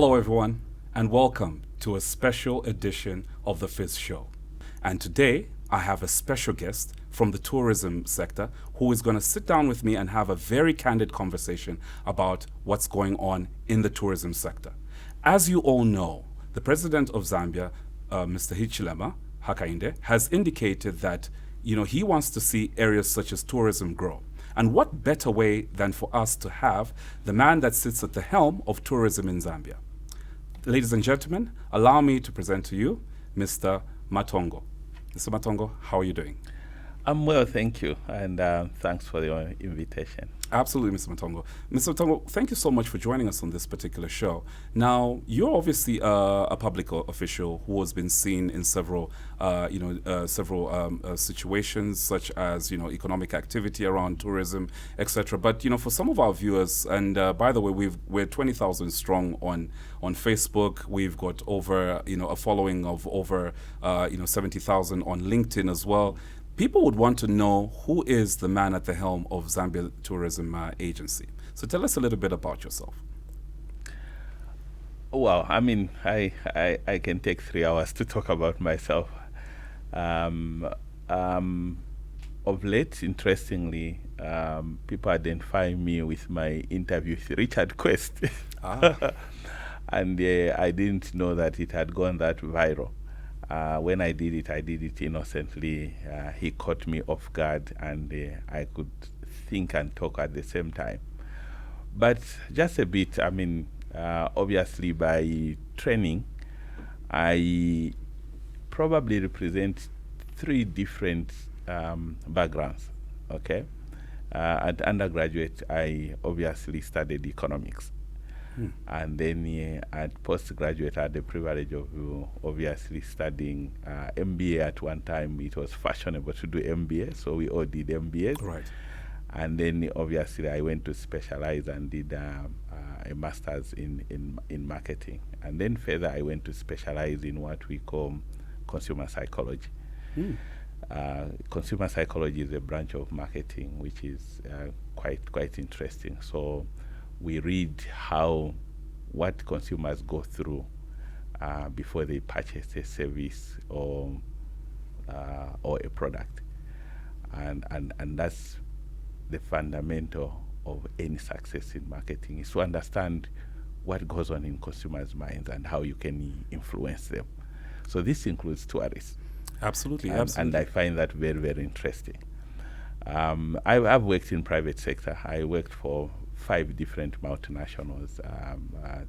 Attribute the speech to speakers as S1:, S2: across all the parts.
S1: Hello, everyone, and welcome to a special edition of the FiZ show. And today, I have a special guest from the tourism sector who is going to sit down with me and have a very candid conversation about what's going on in the tourism sector. As you all know, the president of Zambia, Mr. Hichilema Hakainde, has indicated that he wants to see areas such as tourism grow. And what better way than for us to have the man that sits at the helm of tourism in Zambia? Ladies and gentlemen, allow me to present to you Mr. Matongo. Mr. Matongo, how are you doing?
S2: I'm well, thank you, and thanks for your invitation.
S1: Absolutely, Mr. Matongo. Mr. Matongo, thank you so much for joining us on this particular show. Now, you're obviously a public official who has been seen in several situations, such as economic activity around tourism, etc. But for some of our viewers, and by the way, we're 20,000 strong on Facebook. We've got over a following of over 70,000 on LinkedIn as well. People would want to know who is the man at the helm of Zambia Tourism Agency. So tell us a little bit about yourself.
S2: Well, I mean, I can take 3 hours to talk about myself. Of late, interestingly, people identify me with my interview with Richard Quest. And I didn't know that it had gone that viral. When I did it innocently. He caught me off guard, and I could think and talk at the same time. But just a bit, I mean, obviously by training, I probably represent 3 different backgrounds, okay? At undergraduate, I obviously studied economics. And then at postgraduate, I had the privilege of obviously studying MBA at one time. It was fashionable to do MBA, so we all did MBAs.
S1: Right.
S2: And then obviously I went to specialize and did a master's in marketing. And then further, I went to specialize in what we call consumer psychology. Consumer psychology is a branch of marketing which is quite interesting. So we read what consumers go through before they purchase a service or a product, and that's the fundamental of any success in marketing, is to understand what goes on in consumers' minds and how you can influence them. So this includes tourists.
S1: Absolutely.
S2: And I find that very, very interesting. I've worked in private sector. I worked for 5 different multinationals,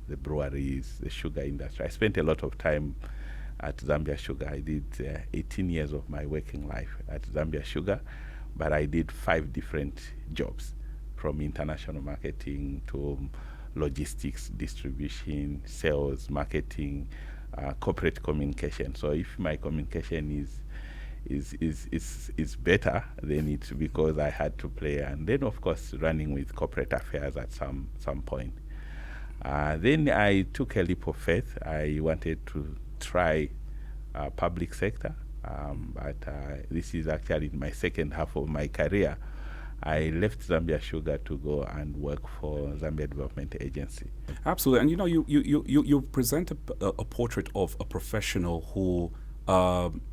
S2: the breweries, the sugar industry. I spent a lot of time at Zambia Sugar. I did 18 years of my working life at Zambia Sugar, but I did 5 different jobs, from international marketing to logistics, distribution, sales, marketing, corporate communication. So if my communication is better, then it's because I had to play. And then, of course, running with corporate affairs at some point. Then I took a leap of faith. I wanted to try public sector, but this is actually my second half of my career. I left Zambia Sugar to go and work for Zambia Development Agency.
S1: Absolutely. And you present a portrait of a professional who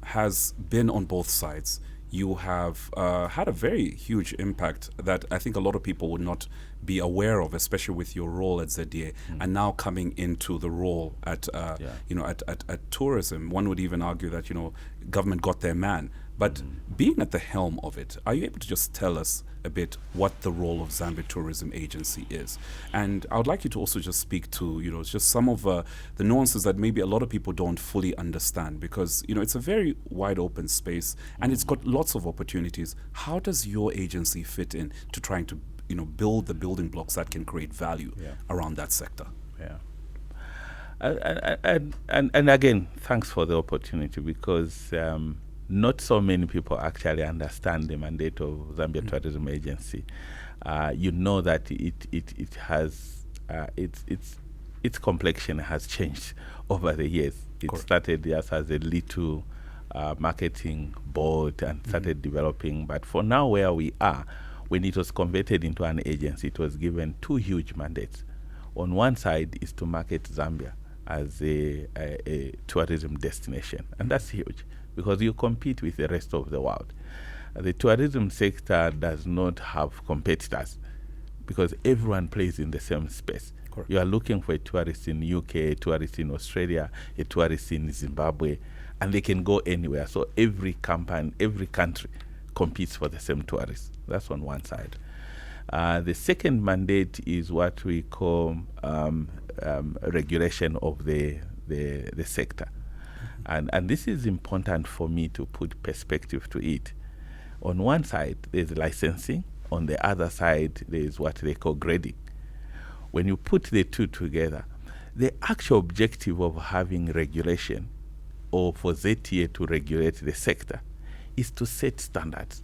S1: has been on both sides. You have had a very huge impact that I think a lot of people would not be aware of, especially with your role at ZDA, and now coming into the role at tourism. One would even argue that government got their man. But being at the helm of it, are you able to just tell us a bit what the role of Zambia Tourism Agency is? And I would like you to also just speak to, just some of the nuances that maybe a lot of people don't fully understand, because, it's a very wide open space and it's got lots of opportunities. How does your agency fit in to trying to, build the building blocks that can create value around that sector?
S2: Yeah. And again, thanks for the opportunity, because not so many people actually understand the mandate of Zambia Tourism Agency. You know that it has its complexion has changed over the years. It
S1: Correct.
S2: started just as a little marketing board and started developing. But for now, where we are, when it was converted into an agency, it was given 2 huge mandates. on one side is to market Zambia as a tourism destination. And that's huge because you compete with the rest of the world. The tourism sector does not have competitors because everyone plays in the same space.
S1: Correct.
S2: You are looking for a tourist in UK, a tourist in Australia, a tourist in Zimbabwe, and they can go anywhere. So every company, every country competes for the same tourists. That's on one side. The second mandate is what we call regulation of the sector. And this is important for me to put perspective to it. On one side, there's licensing. On the other side, there's what they call grading. When you put the two together, the actual objective of having regulation or for ZTA to regulate the sector is to set standards.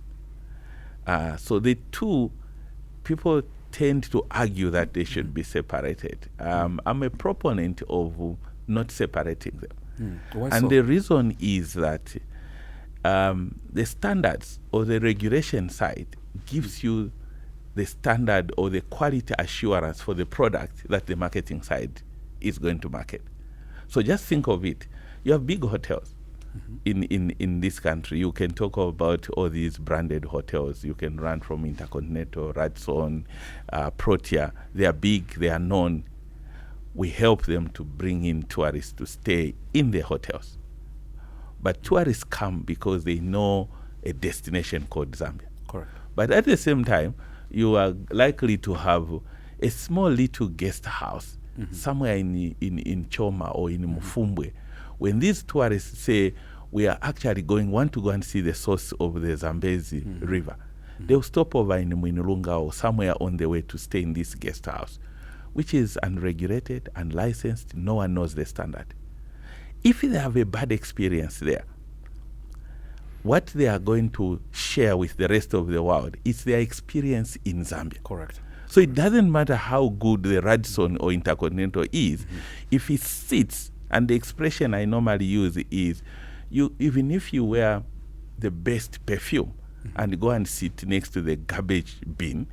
S2: So the two, people tend to argue that they should be separated. I'm a proponent of not separating them.
S1: Why
S2: And
S1: so?
S2: the reason is that the standards or the regulation side gives you the standard or the quality assurance for the product that the marketing side is going to market. So just think of it. You have big hotels in this country. You can talk about all these branded hotels. You can run from Intercontinental, Radisson, Protea. They are big, they are known. We help them to bring in tourists to stay in the hotels. But tourists come because they know a destination called Zambia.
S1: Correct.
S2: But at the same time, you are likely to have a small little guest house somewhere in Choma or in Mufumbwe. When these tourists say, we are actually want to go and see the source of the Zambezi River, they'll stop over in Mwinulunga or somewhere on the way to stay in this guest house, which is unregulated, unlicensed. No one knows the standard. If they have a bad experience there, what they are going to share with the rest of the world is their experience in Zambia.
S1: Correct.
S2: So it doesn't matter how good the Radisson or Intercontinental is, if it sits, and the expression I normally use is, even if you wear the best perfume and go and sit next to the garbage bin,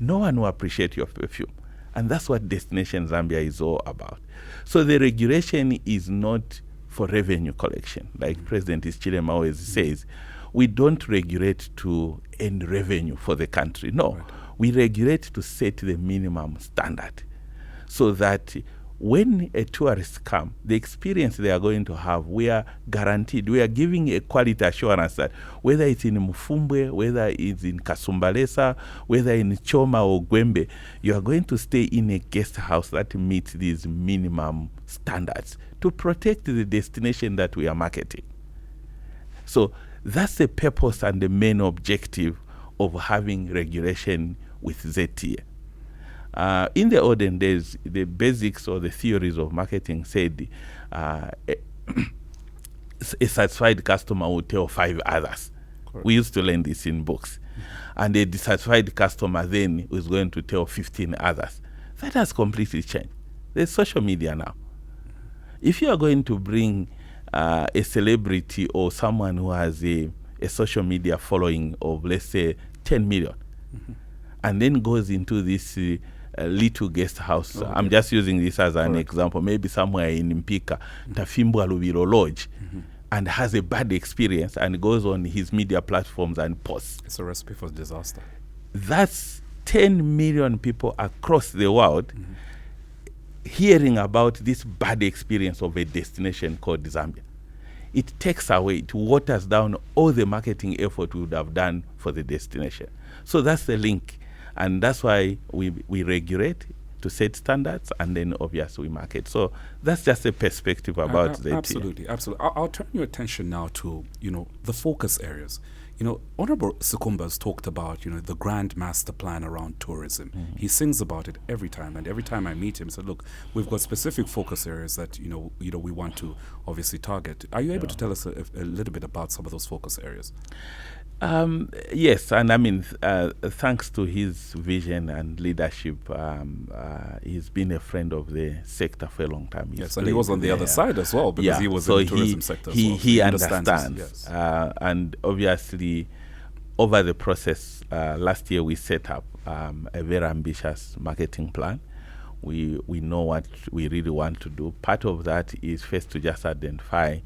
S2: no one will appreciate your perfume. And that's what Destination Zambia is all about. So the regulation is not for revenue collection. Like President Ischilema always says, we don't regulate to earn revenue for the country. No, we regulate to set the minimum standard so that when a tourist comes, the experience they are going to have, we are guaranteed. We are giving a quality assurance that whether it's in Mufumbwe, whether it's in Kasumbalesa, whether in Choma or Gwembe, you are going to stay in a guest house that meets these minimum standards to protect the destination that we are marketing. So that's the purpose and the main objective of having regulation with ZTA. In the olden days, the basics or the theories of marketing said a satisfied customer would tell 5 others. Correct. We used to learn this in books. And a dissatisfied customer then was going to tell 15 others. That has completely changed. There's social media now. If you are going to bring a celebrity or someone who has a social media following of, let's say, 10 million, and then goes into this little guest house. I'm just using this as an example. Maybe somewhere in Mpika, Tafimbwa Lubiro Lodge, and has a bad experience and goes on his media platforms and posts.
S1: It's a recipe for disaster.
S2: That's 10 million people across the world hearing about this bad experience of a destination called Zambia. It takes away, it waters down all the marketing effort we would have done for the destination. So that's the link. And that's why we regulate to set standards, and then obviously we market. So that's just a perspective about the
S1: Absolutely, absolutely. I'll turn your attention now to, the focus areas. Honorable Sukumba has talked about, the grand master plan around tourism. He sings about it every time, and every time I meet him, he said, look, we've got specific focus areas that, we want to obviously target. Are you able to tell us a little bit about some of those focus areas?
S2: Yes, and I mean, thanks to his vision and leadership, he's been a friend of the sector for a long time.
S1: Yes, and he was on the other side as well, because he was in the tourism sector as well.
S2: He understands. Yes. And obviously, over the process, last year we set up a very ambitious marketing plan, we know what we really want to do. Part of that is first to just identify.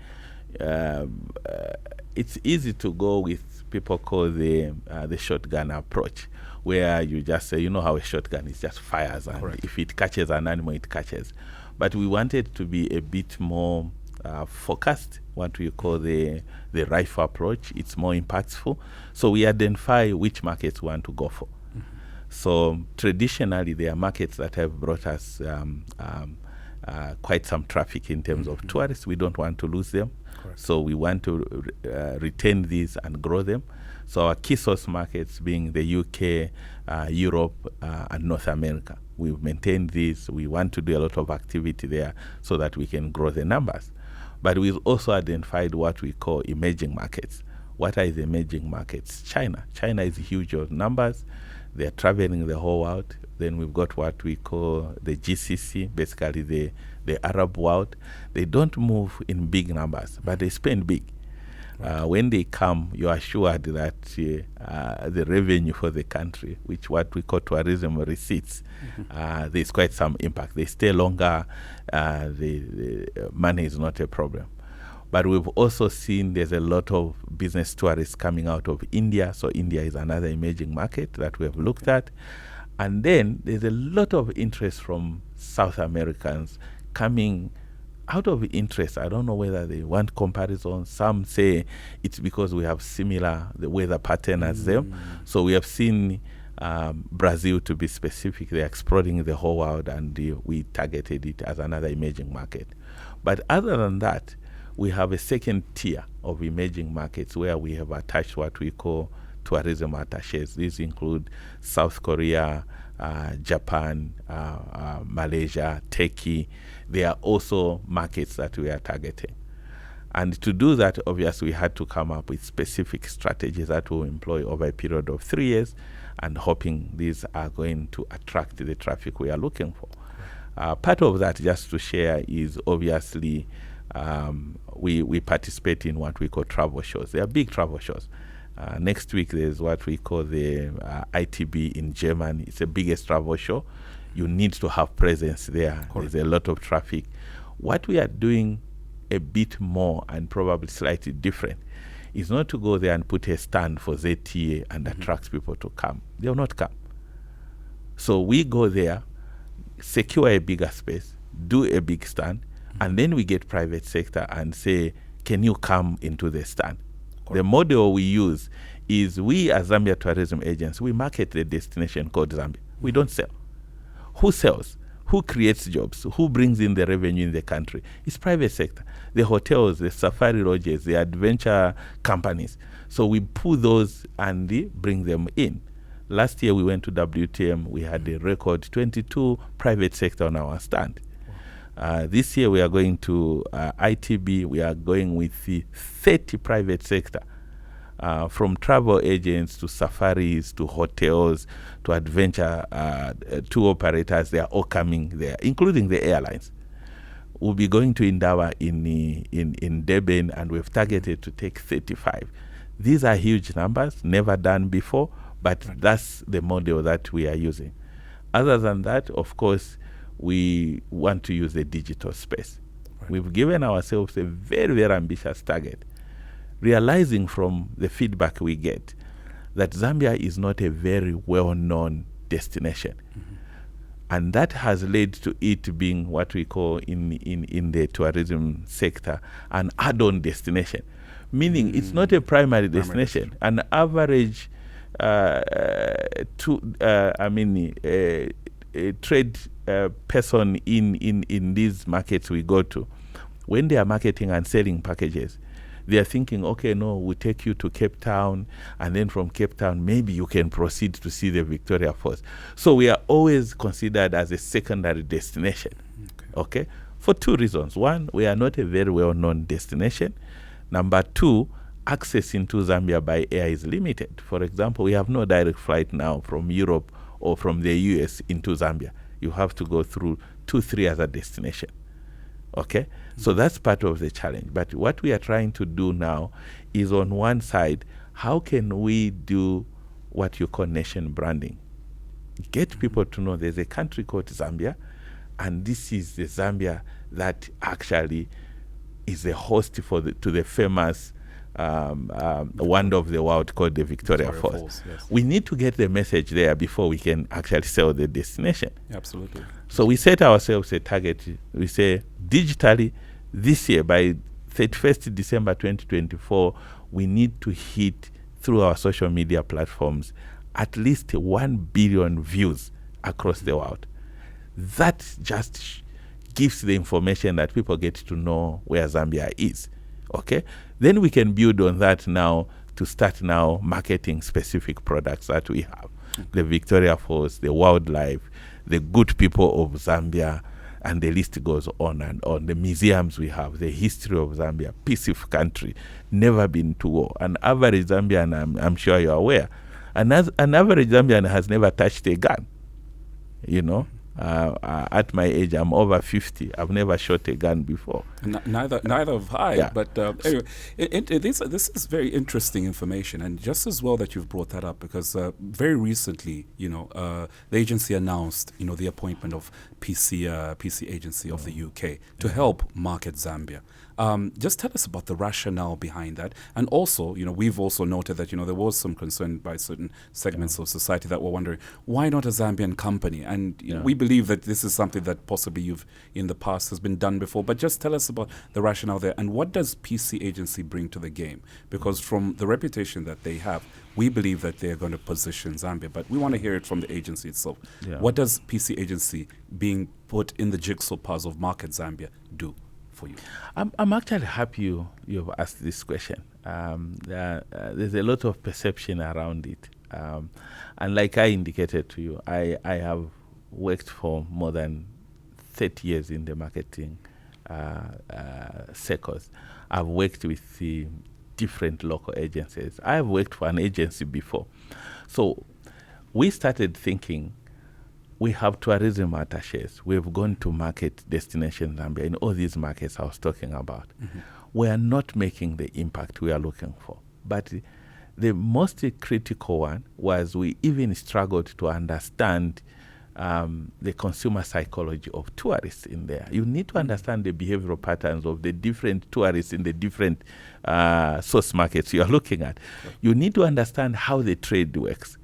S2: It's easy to go with people call the shotgun approach, where you just say, you know how a shotgun is, just fires, and
S1: Correct.
S2: if it catches an animal, it catches. But we wanted to be a bit more focused, what we call the rifle approach. It's more impactful. So we identify which markets we want to go for. So traditionally, there are markets that have brought us quite some traffic in terms of tourists. We don't want to lose them.
S1: Correct.
S2: So we want to retain these and grow them. So our key source markets being the UK, Europe, and North America. We've maintained these. We want to do a lot of activity there so that we can grow the numbers. But we've also identified what we call emerging markets. What are the emerging markets? China. China is huge of numbers. They're traveling the whole world. Then we've got what we call the GCC, basically the Arab world. They don't move in big numbers, but they spend big. When they come, you are assured that the revenue for the country, which what we call tourism receipts, there's quite some impact. They stay longer. The money is not a problem. But we've also seen there's a lot of business tourists coming out of India. So India is another emerging market that we have looked at. And then there's a lot of interest from South Americans coming out of interest. I don't know whether they want comparison. Some say it's because we have similar the weather pattern as them. So we have seen Brazil, to be specific. They're exploring the whole world, and we targeted it as another emerging market. But other than that, we have a second tier of emerging markets where we have attached what we call tourism attaches. These include South Korea, Japan, Malaysia, Turkey. They are also markets that we are targeting. And to do that, obviously, we had to come up with specific strategies that we'll employ over a period of 3 years, and hoping these are going to attract the traffic we are looking for. Part of that, just to share, is obviously we participate in what we call travel shows. They are big travel shows. Next week, there's what we call the ITB in Germany. It's the biggest travel show. You need to have presence there. Correct. There's a lot of traffic. What we are doing a bit more, and probably slightly different, is not to go there and put a stand for ZTA and attract people to come. They will not come. So we go there, secure a bigger space, do a big stand, and then we get private sector and say, can you come into the stand? Correct. The model we use is we, as Zambia Tourism Agency, we market the destination called Zambia. We don't sell. Who sells? Who creates jobs? Who brings in the revenue in the country? It's private sector. The hotels, the safari lodges, the adventure companies. So we pull those and bring them in. Last year we went to WTM. We had a record 22 private sector on our stand. This year we are going to ITB. We are going with the 30 private sector, from travel agents to safaris to hotels to adventure tour operators. They are all coming there, including the airlines. We'll be going to Indawa in Durban, and we've targeted to take 35. These are huge numbers, never done before, but that's the model that we are using. Other than that, of course, we want to use the digital space. Right. We've given ourselves a very, very ambitious target, realizing from the feedback we get that Zambia is not a very well-known destination. And that has led to it being what we call in the tourism sector an add-on destination, meaning it's not a primary destination. An average trade person in these markets we go to, when they are marketing and selling packages, they are thinking, okay, no, we'll take you to Cape Town, and then from Cape Town, maybe you can proceed to see the Victoria Falls. So we are always considered as a secondary destination, okay? For two reasons. One, we are not a very well-known destination. Number two, access into Zambia by air is limited. For example, we have no direct flight now from Europe or from the US into Zambia. You have to go through 2-3 other destinations. Okay, so that's part of the challenge. But what we are trying to do now is, on one side, how can we do what you call nation branding? Get people to know there's a country called Zambia. and this is the Zambia that actually is the host to the famous wonder of the world called the Victoria Falls.
S1: Yes.
S2: We need to get the message there before we can actually sell the destination.
S1: Absolutely.
S2: So we set ourselves a target. We say digitally this year, by 31st December 2024, we need to hit through our social media platforms at least 1 billion views across the world. That just gives the information that people get to know where Zambia is. Okay, then we can build on that now to start now marketing specific products that we have. The Victoria Falls, the wildlife, the good people of Zambia, and the list goes on and on. The museums we have, the history of Zambia, peaceful country, never been to war. An average Zambian, I'm sure you're aware, an average Zambian has never touched a gun. You know, at my age, I'm over 50. I've never shot a gun before.
S1: Neither have I.
S2: Yeah.
S1: But anyway, this is very interesting information, and just as well that you've brought that up, because very recently, the agency announced, the appointment of PC Agency of the UK to help market Zambia. Just tell us about the rationale behind that. And also, we've also noted that, there was some concern by certain segments of society that were wondering, why not a Zambian company? And we believe that this is something that possibly you've, in the past, has been done before. But just tell us about the rationale there. And what does PC Agency bring to the game? Because from the reputation that they have, we believe that they're going to position Zambia. But we want to hear it from the agency itself. Yeah. What does PC Agency, being put in the jigsaw puzzle of Market Zambia, do for you?
S2: I'm actually happy you've asked this question. There's a lot of perception around it. And like I indicated to you, I have worked for more than 30 years in the marketing circles. I've worked with the different local agencies. I've worked for an agency before. So we started thinking, we have tourism attaches. We've gone to market destination Zambia in all these markets I was talking about. Mm-hmm. We are not making the impact we are looking for. But the most critical one was we even struggled to understand the consumer psychology of tourists in there. You need to understand the behavioral patterns of the different tourists in the different source markets you are looking at. Okay. You need to understand how the trade works,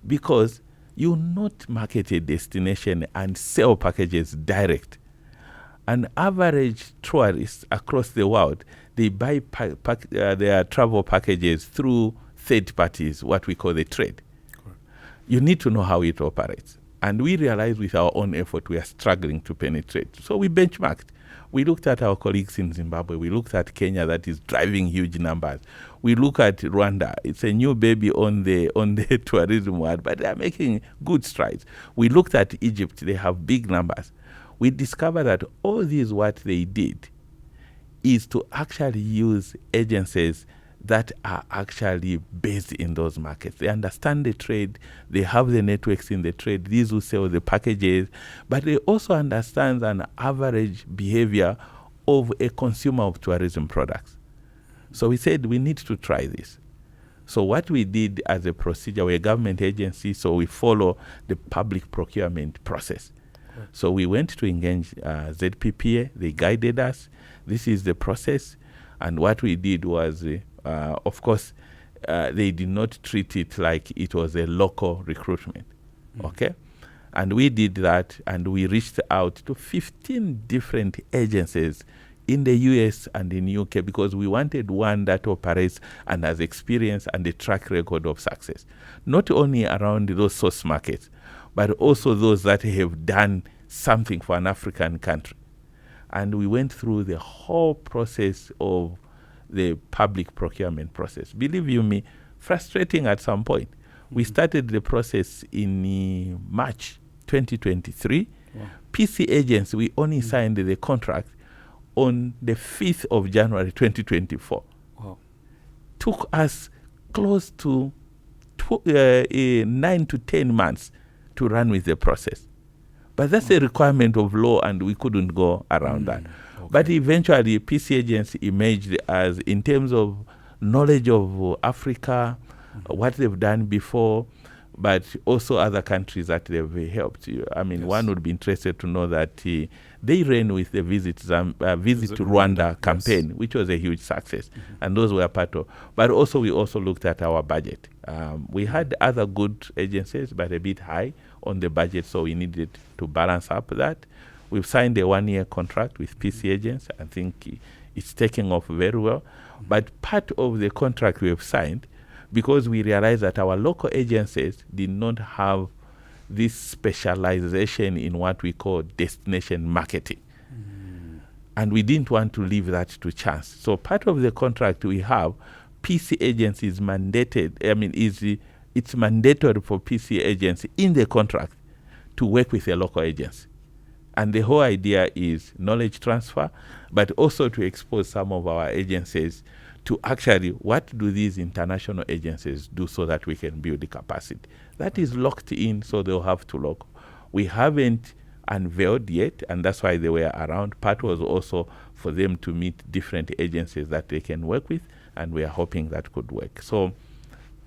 S2: because you not market a destination and sell packages direct. An average tourist across the world, they buy their travel packages through third parties, what we call the trade. Correct. You need to know how it operates. And we realized with our own effort, we are struggling to penetrate. So we benchmarked. We looked at our colleagues in Zimbabwe. We looked at Kenya, that is driving huge numbers. We look at Rwanda. It's a new baby on the tourism world, but they are making good strides. We looked at Egypt. They have big numbers. We discovered that all this, what they did is to actually use agencies that are actually based in those markets. They understand the trade. They have the networks in the trade. These who sell the packages. But they also understand an average behavior of a consumer of tourism products. So we said we need to try this. So what we did as a procedure, we're a government agency, so we follow the public procurement process. Okay. So we went to engage ZPPA. They guided us. This is the process. And what we did was, of course, they did not treat it like it was a local recruitment. Okay? And we did that, and we reached out to 15 different agencies in the US and in UK, because we wanted one that operates and has experience and a track record of success, not only around those source markets, but also those that have done something for an African country. And we went through the whole process of the public procurement process. Believe you me, frustrating at some point. Mm-hmm. We started the process in March 2023. Wow. PC Agency, we only signed the contract on the 5th of January 2024. Wow. Took us close to 9 to 10 months to run with the process. But that's a requirement of law, and we couldn't go around that. Okay. But eventually, PC Agency emerged as, in terms of knowledge of Africa, what they've done before, but also other countries that they've helped. I mean,
S1: Yes.
S2: one would be interested to know that they ran with the Visit to Rwanda campaign,
S1: yes.
S2: which was a huge success, and those were part of. But also, we also looked at our budget. We had other good agencies, but a bit high on the budget, so we needed to balance up that. We've signed a 1-year contract with PC Agents. I think it's taking off very well. But part of the contract we have signed, because we realized that our local agencies did not have this specialization in what we call destination marketing. And we didn't want to leave that to chance. So part of the contract we have, PC Agency is mandated, it's mandatory for PC Agency in the contract to work with a local agency. And the whole idea is knowledge transfer, but also to expose some of our agencies to actually what do these international agencies do so that we can build the capacity. That is locked in, so they'll have to look. We haven't unveiled yet, and that's why they were around. Part was also for them to meet different agencies that they can work with, and we are hoping that could work. So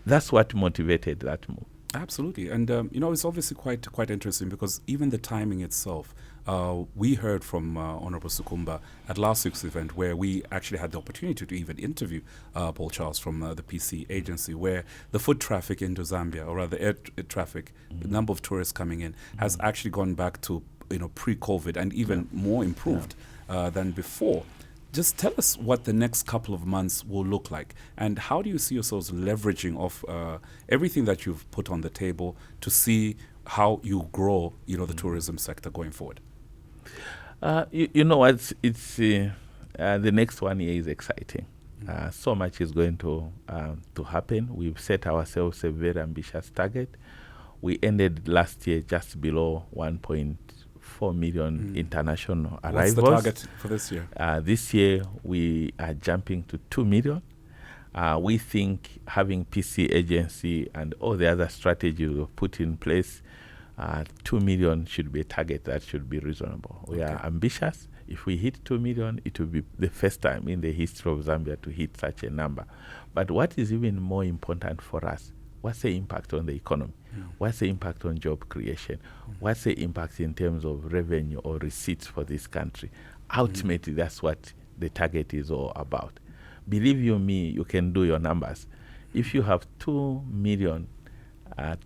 S2: that's what motivated that move.
S1: Absolutely. And, it's obviously quite interesting because even the timing itself, we heard from Honorable Sukumba at last week's event where we actually had the opportunity to even interview Paul Charles from the PC Agency, where the foot traffic into Zambia, or rather air traffic, the number of tourists coming in, has actually gone back to pre-COVID and even more improved than before. Just tell us what the next couple of months will look like, and how do you see yourselves leveraging off everything that you've put on the table to see how you grow, the tourism sector going forward?
S2: You know what? It's the next 1 year is exciting. So much is going to happen. We've set ourselves a very ambitious target. We ended last year just below 1.4 million international arrivals.
S1: What's the target for this year?
S2: This year we are jumping to 2 million. We think having PC Agency and all the other strategies we've put in place, 2 million should be a target that should be reasonable. We are ambitious. If we hit 2 million, it will be the first time in the history of Zambia to hit such a number. But what is even more important for us, what's the impact on the economy? What's the impact on job creation? What's the impact in terms of revenue or receipts for this country? Ultimately, that's what the target is all about. Believe you me, you can do your numbers. If you have 2 million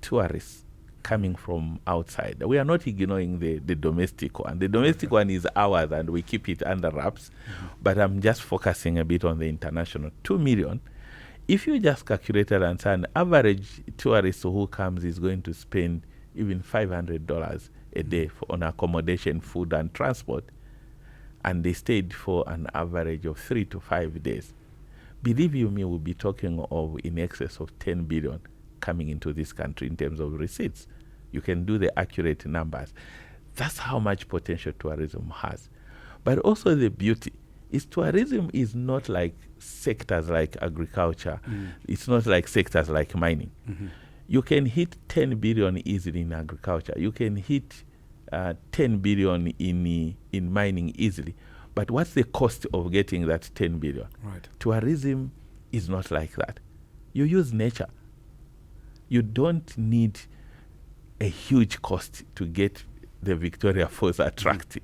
S2: tourists coming from outside, we are not ignoring the domestic one. The domestic one is ours and we keep it under wraps. But I'm just focusing a bit on the international. 2 million. If you just calculate it and say an average tourist who comes is going to spend even $500 a day on accommodation, food, and transport, and they stayed for an average of 3 to 5 days, believe you me, we'll be talking of in excess of 10 billion coming into this country in terms of receipts. You can do the accurate numbers. That's how much potential tourism has. But also the beauty is tourism is not like sectors like agriculture. It's not like sectors like mining. You can hit 10 billion easily in agriculture. You can hit 10 billion in mining easily. But what's the cost of getting that 10 billion?
S1: Right.
S2: Tourism is not like that. You use nature. You don't need a huge cost to get the Victoria Falls attract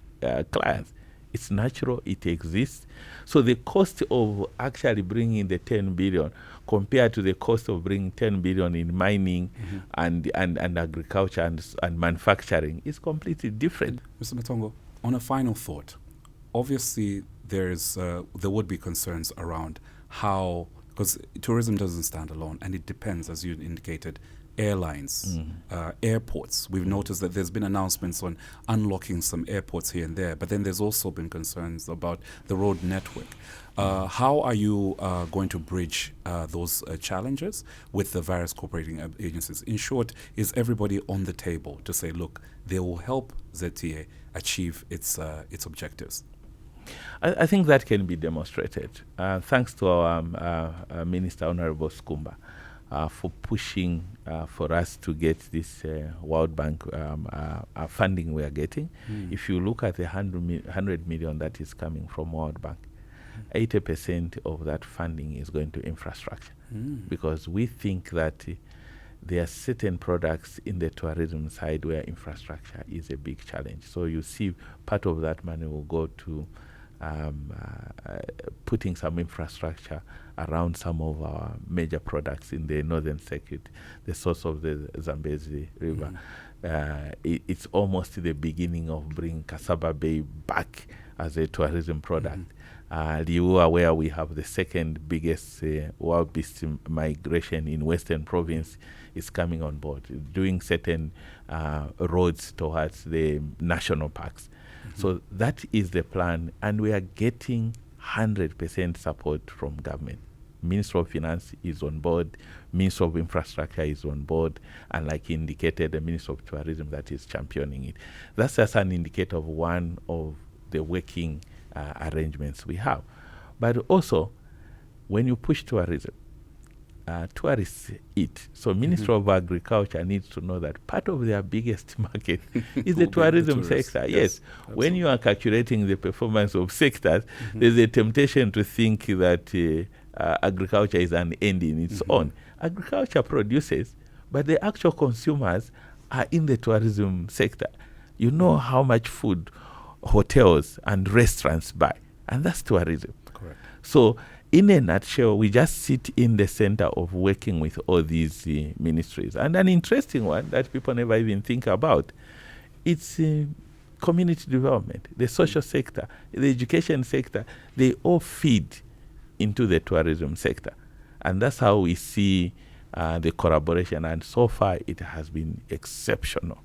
S2: clients. It's natural, it exists. So the cost of actually bringing the 10 billion compared to the cost of bringing 10 billion in mining and agriculture and manufacturing is completely different.
S1: Mr. Matongo, on a final thought, obviously there would be concerns around how, because tourism doesn't stand alone, and it depends, as you indicated, airlines, airports. We've noticed that there's been announcements on unlocking some airports here and there, but then there's also been concerns about the road network. How are you going to bridge those challenges with the various cooperating agencies? In short, is everybody on the table to say, look, they will help ZTA achieve its objectives?
S2: I think that can be demonstrated. Thanks to our Minister, Honorable Sukumba, for pushing for us to get this World Bank funding we are getting. If you look at the 100 million that is coming from World Bank, 80% of that funding is going to infrastructure, because we think that there are certain products in the tourism side where infrastructure is a big challenge. So you see part of that money will go to putting some infrastructure around some of our major products in the northern circuit, the source of the Zambezi River. It's almost the beginning of bringing Kasaba Bay back as a tourism product. Liua, where we have the second biggest wild beast migration in Western Province, is coming on board, doing certain roads towards the national parks. So that is the plan, and we are getting 100% support from government. Minister of Finance is on board, Minister of Infrastructure is on board, and like indicated, the Minister of Tourism that is championing it. That's just an indicator of one of the working arrangements we have. But also, when you push tourism, tourists eat. So Ministry of Agriculture needs to know that part of their biggest market is the tourism sector. Yes. When you are calculating the performance of sectors, there's a temptation to think that agriculture is an end in its own. Agriculture produces, but the actual consumers are in the tourism sector. You know how much food hotels and restaurants buy, and that's tourism.
S1: Correct.
S2: So in a nutshell, we just sit in the center of working with all these ministries. And an interesting one that people never even think about, it's community development, the social sector, the education sector. They all feed into the tourism sector. And that's how we see the collaboration. And so far, it has been exceptional.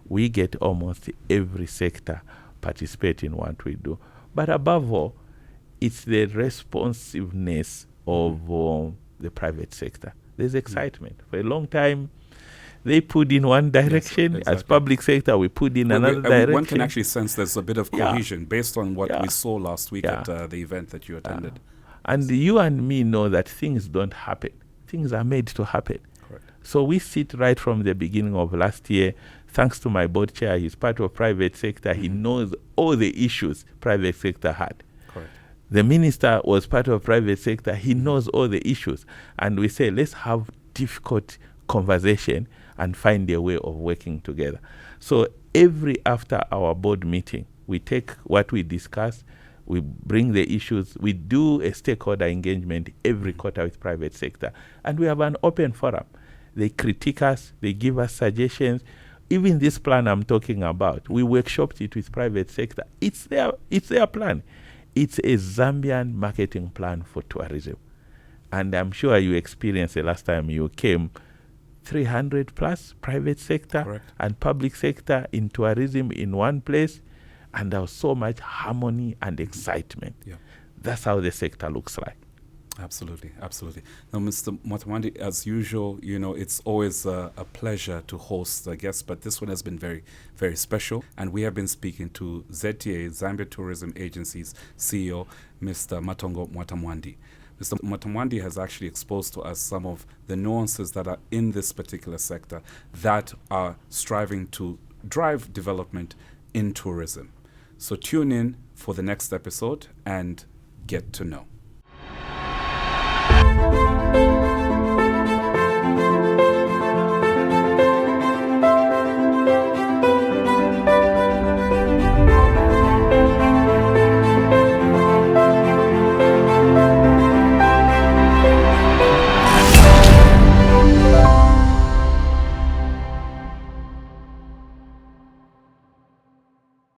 S2: We get almost every sector participate in what we do. But above all, it's the responsiveness of the private sector. There's excitement. For a long time, they put in one direction. Yes, exactly. As public sector, we put in another direction.
S1: One can actually sense there's a bit of cohesion based on what we saw last week at the event that you attended.
S2: And you and me know that things don't happen. Things are made to happen.
S1: Correct.
S2: So we sit right from the beginning of last year. Thanks to my board chair, he's part of private sector. He knows all the issues private sector had.
S1: Correct.
S2: The minister was part of private sector. He knows all the issues. And we say, let's have difficult conversation and find a way of working together. So after our board meeting, we take what we discuss, we bring the issues, we do a stakeholder engagement every quarter with private sector, and we have an open forum. They critique us, they give us suggestions. Even this plan I'm talking about, we workshopped it with private sector. It's their plan. It's a Zambian marketing plan for tourism. And I'm sure you experienced the last time you came, 300 plus private sector
S1: Correct.
S2: And public sector in tourism in one place. And there was so much harmony and excitement.
S1: Yeah.
S2: That's how the sector looks like.
S1: Absolutely, absolutely. Now, Mr. Matamwandi, as usual, it's always a pleasure to host the guests, but this one has been very, very special. And we have been speaking to ZTA, Zambia Tourism Agency's CEO, Mr. Matongo Matamwandi. Mr. Matamwandi has actually exposed to us some of the nuances that are in this particular sector that are striving to drive development in tourism. So tune in for the next episode and get to know.